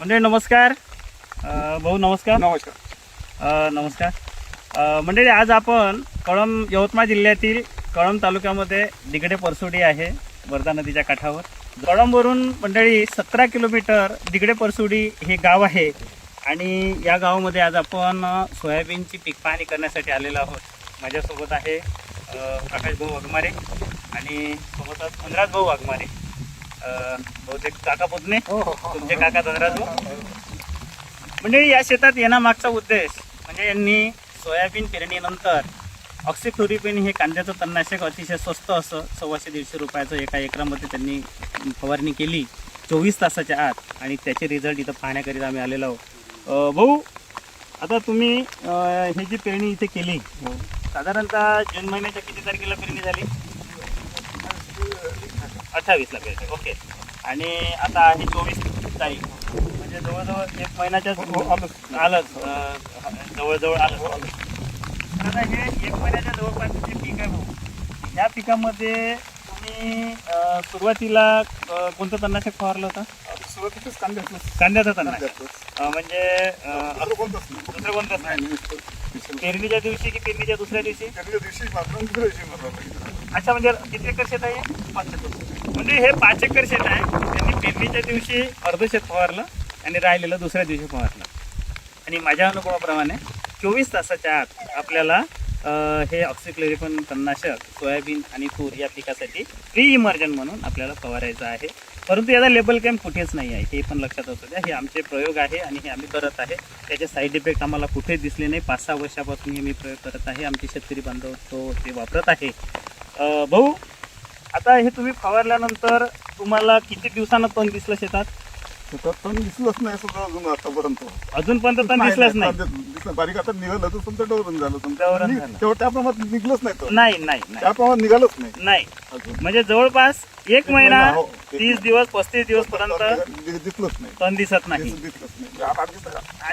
मंडळी नमस्कार. भाऊ नमस्कार. नमस्कार. नमस्कार मंडळी, आज आपण कळंब यवतमाळ जिल्ह्यातील कळंब तालुक्यामध्ये दिगडे परसोडी आहे, वर्धा नदीच्या काठावर. कळंबवरून मंडळी 17 किलोमीटर दिगडे परसोडी हे गाव आहे आणि या गावामध्ये आज आपण सोयाबीनची पीक पाहणी करण्यासाठी आलेलो आहोत. माझ्यासोबत आहे प्रकाश भाऊ वाघमारे आणि सोबतच धनराज भाऊ वाघमारे, बहुतेक काका पुतणे, तुमचे काका धनराज भाऊ. म्हणजे या शेतात येण्यामागचा उद्देश म्हणजे यांनी सोयाबीन पेरणीनंतर ऑक्सिक्लोरोक्विन हे कांद्याचं तणनाशक अतिशय स्वस्त असं 100-150 रुपयाचं एका एकरामध्ये त्यांनी फवारणी केली 24 तासाच्या आत आणि त्याचे रिझल्ट इथं पाहण्याकरिता आम्ही आलेलो आहोत. भाऊ, आता तुम्ही ही जी पेरणी इथे केली साधारणतः जून महिन्याच्या किती तारखेला पेरणी झाली? 28ला पेरणी. ओके. आणि आता आहे 24 तारीख, म्हणजे जवळजवळ एक महिन्याच्या आलंच, जवळजवळ आलं. तर आता हे एक महिन्याच्या जवळपास जे पीक आहे भाऊ, या पिकामध्ये तुम्ही सुरुवातीला कोणतं तणनाशक फवारलं होतं? सुरुवातीच कांद्याचं तणनाशक. म्हणजे दुसरं कोणतंच नाही? पेरणीच्या दिवशी की पेरणीच्या दुसऱ्या दिवशी? अच्छा, म्हणजे किती एकर शेत आहे? 5 एकर. म्हणजे हे 5 एकर शेत आहे. त्यांनी पेरणीच्या दिवशी अर्ध शेत फवारलं आणि राहिलेलं दुसऱ्या दिवशी फवारलं. आणि माझ्या अनुभवाप्रमाणे 24 तासाच्या आत आपल्याला हे ऑक्सिक्लोरोक्विन तणनाशक सोयाबीन आणि तूर या पिकासाठी प्री इमर्जन म्हणून आपल्याला फवारायचं आहे. परंतु याचा लेबल कॅम्प कुठेच नाही आहे, हे पण लक्षात असू द्या. हे आमचे प्रयोग आहे आणि हे आम्ही करत आहे. त्याचे साईड इफेक्ट आम्हाला कुठेच दिसले नाही. 5-6 वर्षापासून हे मी प्रयोग करत आहे. आमचे शेतकरी बांधव तो ते वापरत आहे. भाऊ, आता हे तुम्ही फवारल्यानंतर तुम्हाला किती दिवसानं तण दिसलं शेतात? तण दिसलंच नाही सुद्धा अजून आतापर्यंत. अजूनपर्यंत तण दिसलंच नाही? बारीक आता निघालं तर तुमचं डवरण झालं. डवरण झालं. तेव्हा त्या प्रमाणात निघलंच नाही. नाही नाही त्या प्रमाणात निघालच नाही. म्हणजे जवळपास एक महिना 30 दिवस 35 दिवस पर्यंत दिसलंच नाही, तण दिसत नाही. दिसलंच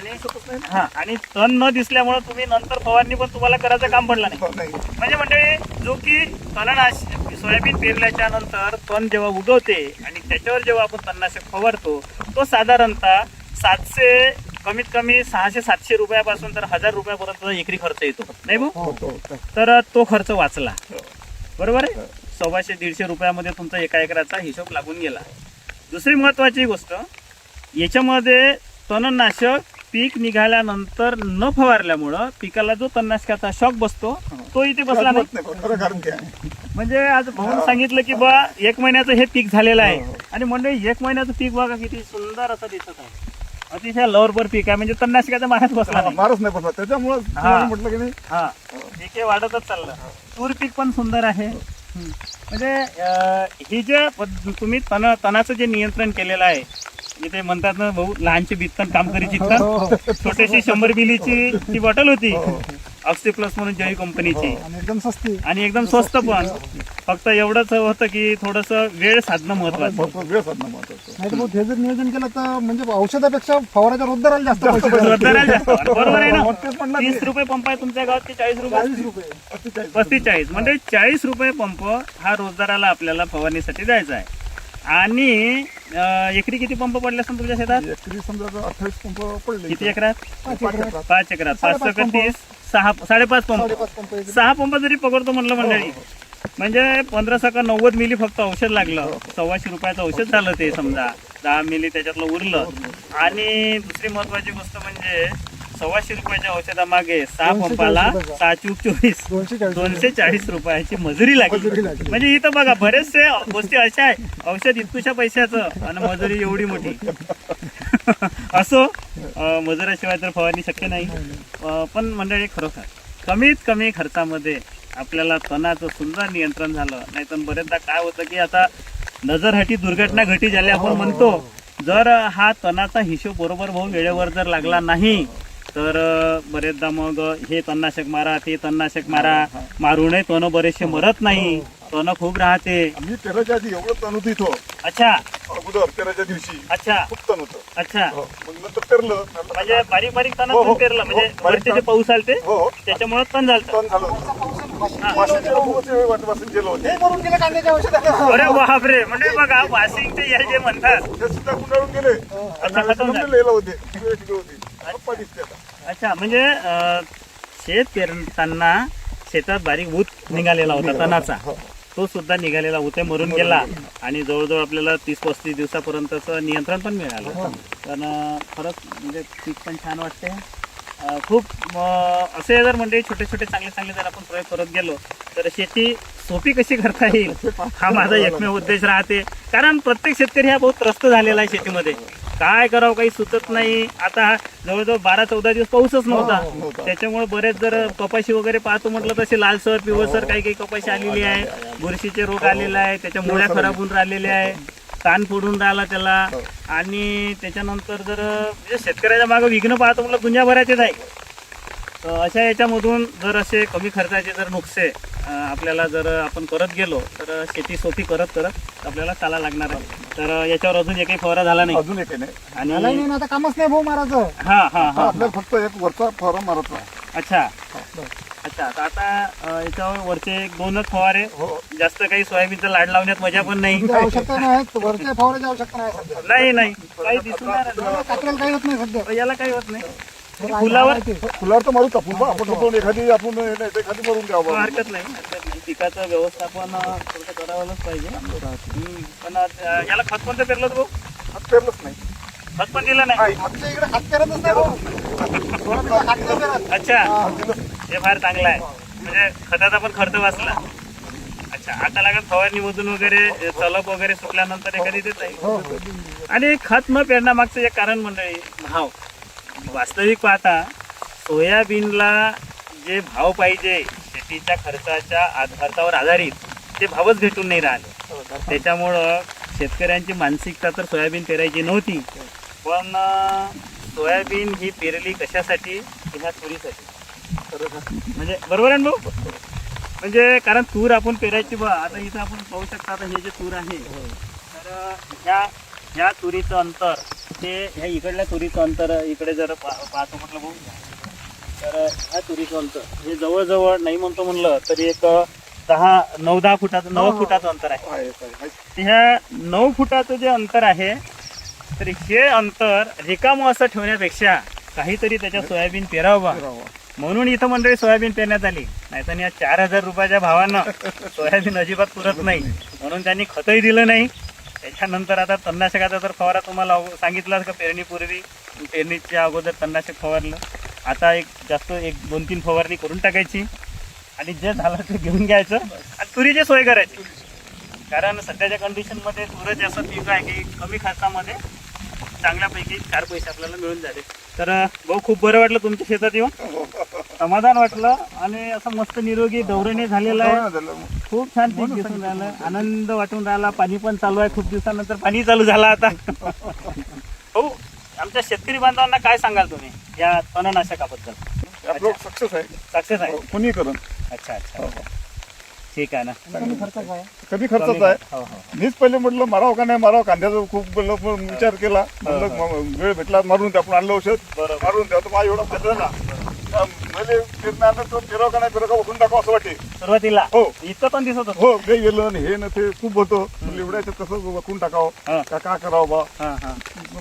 आणि तण न दिसल्यामुळे तुम्ही नंतर फवारणी पण तुम्हाला करायचं काम पडलं नाही. म्हणजे मंडळी, जो की तणनाशक सोयाबीन पेरल्याच्या नंतर तण जेव्हा उगवते आणि त्याच्यावर जेव्हा आपण तणनाशक फवारतो तो साधारणतः 700 कमीत कमी 600-700 रुपयापासून तर 1000 रुपयापर्यंत एकरी खर्च येतो, नाही भाऊ? तर तो खर्च वाचला, बरोबर आहे. 100-150 रुपयामध्ये तुमचा एका एकराचा हिशोब लागून गेला. दुसरी महत्वाची गोष्ट, याच्यामध्ये तणनाशक पीक निघाल्यानंतर न फवारल्यामुळं पिकाला जो तणनाशकाचा शॉक बसतो तो इथे बसला नाही. म्हणजे आज भाऊन सांगितलं की बा 1 महिन्याचं हे पीक झालेलं आहे आणि मंडळी 1 महिन्याचं पीक बघा किती सुंदर असं दिसत आहे. अतिशय लवरभर पीक आहे, म्हणजे तणनाशकाचा मारच बसला नाही. मारच नाही बसला. त्याच्यामुळे म्हटलं की नाही, हा, पीक हे वाढतच चाललं. तूर पीक पण सुंदर आहे. म्हणजे ही जे तुम्ही तणाचं जे नियंत्रण केलेलं आहे, इथे म्हणतात ना भाऊ, लहानची बित्तन काम करी चित्तन. छोटीशी 100 मिलीची ती बॉटल होती ऑक्सी प्लस म्हणून जय कंपनीची, आणि एकदम स्वस्त पण. फक्त एवढंच होतं की थोडस वेळ साधणं महत्वाचं. हे जर नियोजन केलं तर म्हणजे औषधापेक्षा फवाराच्या रोजदाराला जास्त बरोबर आहे ना. 30 रुपये पंप आहे तुमच्या गावात की 40 रुपये? 45. म्हणजे 40 रुपये पंप हा रोजदाराला आपल्याला फवारणीसाठी द्यायचा आहे. आणि एकरी किती पंप पडले असतात तुमच्या शेतात? एकरी समजा 28 पंप पडले. किती एकरात? 5 एकरात. 5 × 30 5.5 पंप. 6 पंप जरी पकडतो म्हणलं मंडळी, म्हणजे 15 × 90 मिली फक्त औषध लागलं. 125 रुपयाचं औषध झालं ते. समजा 10 मिली त्याच्यातलं उरलं. आणि दुसरी महत्वाची गोष्ट म्हणजे 125 रुपयाच्या औषधामागे 6 पंपाला 6×24 240 रुपयाची मजुरी लागली. म्हणजे इथं बघा, बरेचसे गोष्टी अशा आहे, औषध इतकुशा पैशाचं आणि मजुरी एवढी मोठी. असो, मजुराशिवाय तर फवारणी शक्य नाही. पण मंडळी, खरोखर कमीत कमी खर्चामध्ये आपल्याला तणाचं सुंदर नियंत्रण झालं. नाही तर बरेचदा काय होतं की आता नजरहटी दुर्घटना घटी झाली आपण म्हणतो. जर हा तणाचा हिशोब बरोबर भाऊ वेळेवर जर लागला नाही तर बरेचदा मग हे तणनाशक मारा, ते तणनाशक मारा, मारूनही तण बरेचसे मरत नाही. तण खूप राहते. मी पेराच्या आधी एवढं तण होतं इथं. अच्छा. अगोदर पेराच्या दिवशी अच्छा खूप तण होतं. अच्छा. मग नंतर पेरलं, म्हणजे बारीक बारीक तण पेरलं, म्हणजे वरचे जे पाऊस आलते त्याच्यामुळे तण झालं. गेलो होते ते मरून गेले कांद्याच्या औषधात. अरे बापरे, म्हणजे बघा वाशिंगचे हे जे म्हणतात ते सुद्धा गुंडाळून गेले आता खतम झाले. लिहिलं होते तिकडे होते पप्पा दिसते आता. अच्छा, म्हणजे शेत पेरताना शेतात बारीक ऊत निघालेला होता तणाचा, तो सुद्धा निघालेला होता, मरून गेला आणि जवळजवळ आपल्याला 30-35 दिवसापर्यंतचं नियंत्रण पण मिळालं. पण खरंच म्हणजे पीक पण छान वाटते. खूप असे जर म्हणजे छोटे छोटे चांगले जर आपण प्रयोग करत गेलो तर शेती सोपी कशी करता येईल हा माझा एकमेव उद्देश राहते. कारण प्रत्येक शेतकरी हा बहुत त्रस्त झालेला आहे शेतीमध्ये. काय करावं काही सुचत नाही. आता जवळजवळ 12-14 दिवस पाऊसच नव्हता, त्याच्यामुळे बरेच जर कपाशी वगैरे पाहतो म्हटलं तसे लालसर पिवळसर काही कपाशी आलेली आहे, बुरशीचे रोग आलेला आहे, त्याच्या मुळ्या खराब होऊन राहिलेल्या आहे, कान फोडून राहिला त्याला. आणि त्याच्यानंतर जर म्हणजे शेतकऱ्याच्या मागे विघ्न पाहतो म्हटलं दुनियाभराचेच आहे. तर अशा याच्यामधून जर असे कमी खर्चाचे जर नुकसे आपल्याला जर आपण करत गेलो तर शेती सोपी करत आपल्याला चाला लागणार आहे. तर याच्यावर अजून एकही फवारा झाला नाही अजून एक नाही आणि मला नाही ना, आता कामच नाही भाऊ मारायचं. हा हा हा आपल्याला फक्त एक वरचा फवारा मारत नाही. अच्छा अच्छा, तर आता याच्यावर वरचे 2च फवारे, जास्त काही सोयाबीनचा लाड लावण्यात मजा पण नाही. तुमची आवश्यकता नाही, वरच्या फवाराची आवश्यकता नाही सध्या. नाही काही दिसून नाही राहिलं. कापरेला काही होत नाही सध्या. याला काही होत नाही. फुलावर फुलावर तर मारूच आपण आपण एखादी आपण एखादी मारून द्यावं. हरकत नाही. पिकाचं व्यवस्थापन थोडंसं करावंच पाहिजे. पण याला खत कोणतं पेरलं भाऊ? हात पेरलंच नाही. खत पण दिलं नाही. आमच्या इकडे हात पेरतच नाही भाऊ. सोयाबीनला हात नाही पेरत. अच्छा, हे फार चांगलं आहे. म्हणजे खताचा पण खर्च वाचला. अच्छा, आता लागत फवारणी मधून वगैरे तलप वगैरे सुटल्यानंतर एखादी देत आहे. आणि खत न पेरण्यामागचं एक कारण मंडळी भाव. वास्तविक पाहता सोयाबीनला जे भाव पाहिजे शेतीच्या खर्चावर आधारित ते भावच भेटून नाही राहिले. त्याच्यामुळं शेतकऱ्यांची मानसिकता तर सोयाबीन पेरायची नव्हती, पण सोयाबीन ही पेरली कशासाठी? ह्या तुरीसाठी. म्हणजे बरोबर आहे ना भाऊ? म्हणजे कारण तूर आपण पेरायची बा, आता इथं आपण पाहू शकता आता हे जे तूर आहे तर ह्या तुरीचं अंतर ते ह्या इकडल्या तुरीचं अंतर इकडे जर पाहतो म्हटलं भाऊ तर ह्या तुरीचं अंतर हे जवळजवळ नाही म्हणतो म्हणलं तरी एक 9 फुटाचं अंतर आहे. ह्या 9 फुटाचं जे अंतर आहे तर हे अंतर रिकामं असं ठेवण्यापेक्षा काहीतरी त्याच्या सोयाबीन पेरावं म्हणून इथं मंडळी सोयाबीन पेरण्यात आली. नाहीतर या 4000 रुपयाच्या भावानं सोयाबीन अजिबात पुरत नाही, म्हणून त्यांनी खतही दिलं नाही. त्याच्यानंतर आता तणनाशकाचा जर फवारा तुम्हाला सांगितलाच का पेरणीपूर्वी, पेरणीच्या अगोदर तणनाशक फवारलं. आता एक 2-3 फवारणी करून टाकायची आणि जे झालं ते घेऊन घ्यायचं आणि तुरीची सोय करायची. कारण सध्याच्या कंडिशनमध्ये तुरच असं पीक आहे की कमी खर्चामध्ये चांगल्यापैकी 4 पैसे आपल्याला मिळून जाते. तर भाऊ खूप बरं वाटलं तुमच्या शेतात येऊन, समाधान वाटलं आणि असं मस्त निरोगी दौऱ्याने झालेलं आहे. खूप छान पीक दिसून राहिलं, आनंद वाटून राहिला. पाणी पण चालू आहे, खूप दिवसानंतर पाणी चालू झालं आता. हो, आमच्या शेतकरी बांधवांना काय सांगाल तुम्ही या तणनाशकाबद्दल? आपलं सक्सेस आहे. सक्सेस आहे. कोणी करून. अच्छा अच्छा, ठीक आहे ना. कमी खर्चाचं आहे. कमी खर्चाचं आहे. हो हो. मीच पहिले म्हटलं मारावं का नाही मारावं, कांद्याचा खूप विचार केला. म्हटलं वेळ भेटला मारून आपण आणलं औषध मारून द्या. तर माझा एवढा फायदा ना म्हणजे पेरण्यानं तो पेरावं का नाही पेरावं उठून टाकावं असं वाटे सुरुवातीला. हो इतकं पण दिसत होतं. हो ते गेलं आणि हे ना ते खूप होतं. एवढ्याच्यात कसं वकून टाकावं का करावं बा. हा हा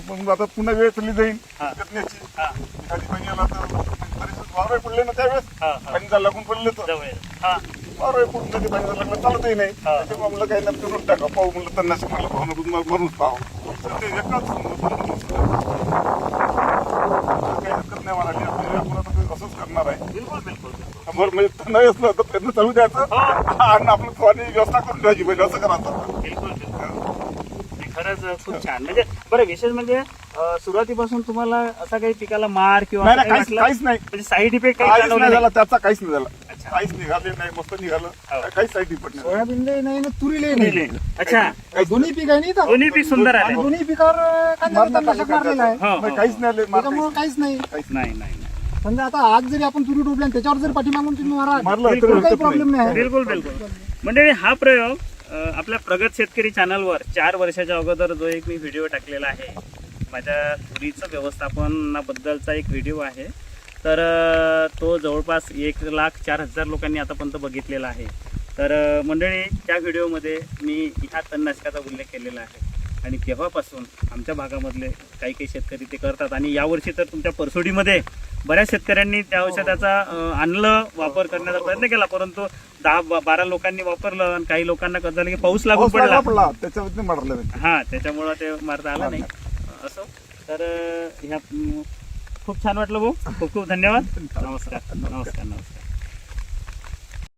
पण आता पुन्हा वेळ चालली जाईल हा. पेरण्याची. हा एखादी महिन्याला तर बरेच वारं पडले ना त्यावेळेस हा पाणी जायला लागून पडले तर जवळ. हा वारं पडून कधी पाणी जायला लागलं चालतही नाही. त्याच्यामुळे म्हणलं काही ना पेरून टाका पाहू म्हणलं तणनाशक मला भावना भरूनच पाहावं. तर ते एकाच काही हरकत नाही म्हणाली. आपण आता असंच करणार आहे. बिलकुल बिलकुल. बरं म्हणजे नाही असलं तर पेरणं चालू द्यायचं आणि आपलं फवारणी व्यवस्था करून द्यायची म्हणजे असं करायचं. बिलकुल बिलकुल. खरंच खूप छान. म्हणजे बरं विशेष म्हणजे सुरुवातीपासून तुम्हाला असा काही पिकाला मार किंवा नाही असं काही काहीच वाटलं? काहीच नाही. म्हणजे साईड इफेक्ट काही काहीच जाणवलं नाही नाही? झालं त्याचा काहीच नाही झालं. अच्छा. काहीच निघाले नाही मस्त निघालं. काहीच साईड इफेक्ट नाही. सोयाबीनलाही नाही ना तुरीलाही नाही. अच्छा, दोन्ही पीक आहे नाही तर दोन्ही पीक सुंदर आले. दोन्ही पिकावर कांद्याचं तणनाशक मारलेलं आहे. हो, नाही, हो, काहीच नाही आले. त्याच्यामुळे काहीच नाही. नाही नाही नाही. समजा आता आज जरी आपण तुरी टोपल्या आणि त्याच्यावर जर पाठीमागून तुम्ही मारा मारलं तर तर काही हरकत प्रॉब्लेम नाही आहे. बिलकुल बिलकुल. म्हणजे हा प्रयोग आपल्या प्रगत शेतकरी चॅनलवर 4 वर्षाच्या अगोदर जो एक मी व्हिडिओ टाकलेला आहे, माझ्या तुरीचं व्यवस्थापनाबद्दलचा एक व्हिडिओ आहे. तर तो जवळपास 1,04,000 लोकांनी आतापर्यंत बघितलेला आहे. तर मंडळी, त्या व्हिडिओमध्ये मी ह्या तणनाशकाचा उल्लेख केलेला आहे आणि तेव्हापासून आमच्या भागामधले काही काही शेतकरी ते करतात आणि यावर्षी तर तुमच्या परसोडीमध्ये बऱ्याच शेतकऱ्यांनी त्या औषधाचा आणलं, वापर करण्याचा प्रयत्न केला, परंतु 10-12 लोकांनी वापरलं आणि काही लोकांना कसं झालं की पाऊस लागून पडला, त्याच्यावरती मारलं. हा, त्याच्यामुळं ते मारता आलं नाही. असं तर ह्या खूप छान वाटलं भाऊ, खूप खूप धन्यवाद. नमस्कार.